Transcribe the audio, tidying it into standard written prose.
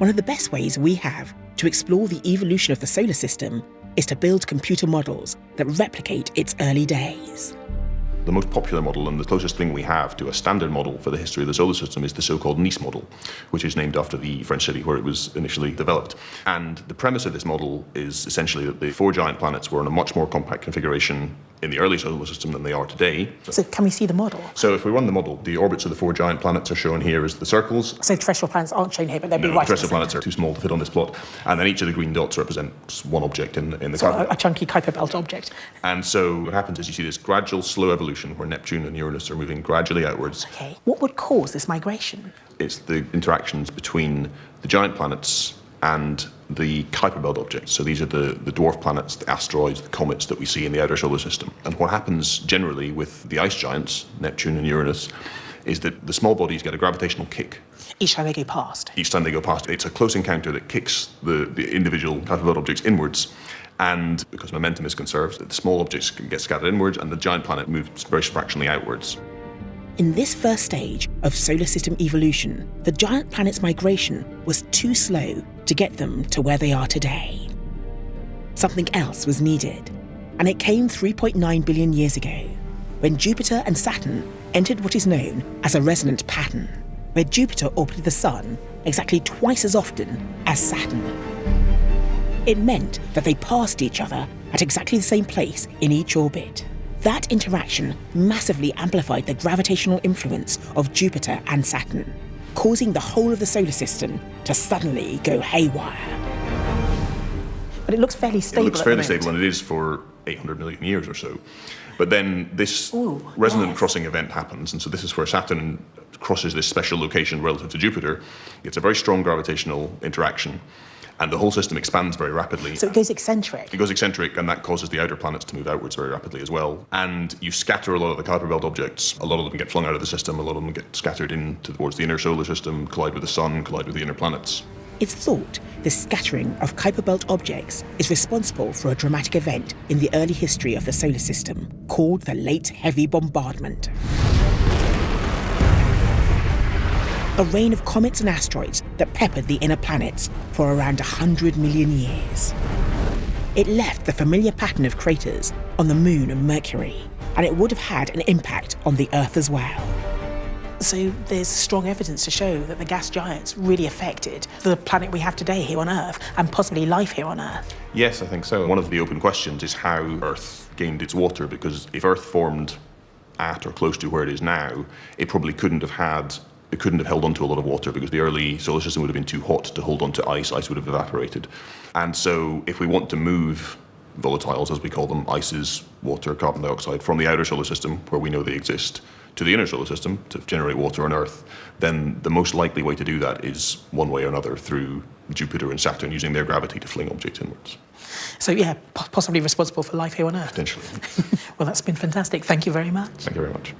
One of the best ways we have to explore the evolution of the solar system is to build computer models that replicate its early days. The most popular model and the closest thing we have to a standard model for the history of the solar system is the so-called Nice model, which is named after the French city where it was initially developed. And the premise of this model is essentially that the four giant planets were in a much more compact configuration in the early solar system than they are today. So can we see the model? So if we run the model, the orbits of the four giant planets are shown here as the circles. So terrestrial planets aren't shown here, but they'd be No, right. terrestrial planets are too small to fit on this plot. And then each of the green dots represents one object in the Kuiper belt. A chunky Kuiper belt object. And so what happens is you see this gradual, slow evolution where Neptune and Uranus are moving gradually outwards. Okay. What would cause this migration? It's the interactions between the giant planets and the Kuiper belt objects. So these are the dwarf planets, the asteroids, the comets that we see in the outer solar system. And what happens generally with the ice giants, Neptune and Uranus, is that the small bodies get a gravitational kick. Each time they go past? Each time they go past. It's a close encounter that kicks the individual Kuiper belt objects inwards. And because momentum is conserved, the small objects get scattered inwards and the giant planet moves very fractionally outwards. In this first stage of solar system evolution, the giant planets' migration was too slow to get them to where they are today. Something else was needed, and it came 3.9 billion years ago, when Jupiter and Saturn entered what is known as a resonant pattern, where Jupiter orbited the Sun exactly twice as often as Saturn. It meant that they passed each other at exactly the same place in each orbit. That interaction massively amplified the gravitational influence of Jupiter and Saturn, causing the whole of the solar system to suddenly go haywire. But it looks fairly stable. It looks fairly stable, and it is for 800 million years or so. But then this resonant crossing event happens, and so this is where Saturn crosses this special location relative to Jupiter. It's a very strong gravitational interaction, and the whole system expands very rapidly. So it goes eccentric? It goes eccentric, and that causes the outer planets to move outwards very rapidly as well. And you scatter a lot of the Kuiper belt objects. A lot of them get flung out of the system, a lot of them get scattered in towards the inner solar system, collide with the Sun, collide with the inner planets. It's thought the scattering of Kuiper belt objects is responsible for a dramatic event in the early history of the solar system called the Late Heavy Bombardment. A rain of comets and asteroids that peppered the inner planets for around 100 million years. It left the familiar pattern of craters on the Moon and Mercury, and it would have had an impact on the Earth as well. So there's strong evidence to show that the gas giants really affected the planet we have today here on Earth, and possibly life here on Earth. Yes, I think so. One of the open questions is how Earth gained its water, because if Earth formed at or close to where it is now, it probably couldn't have held onto a lot of water, because the early solar system would have been too hot to hold onto ice. Ice would have evaporated. And so if we want to move volatiles, as we call them, ices, water, carbon dioxide, from the outer solar system, where we know they exist, to the inner solar system to generate water on Earth, then the most likely way to do that is one way or another through Jupiter and Saturn using their gravity to fling objects inwards. So yeah, possibly responsible for life here on Earth. Potentially. Well, that's been fantastic. Thank you very much. Thank you very much.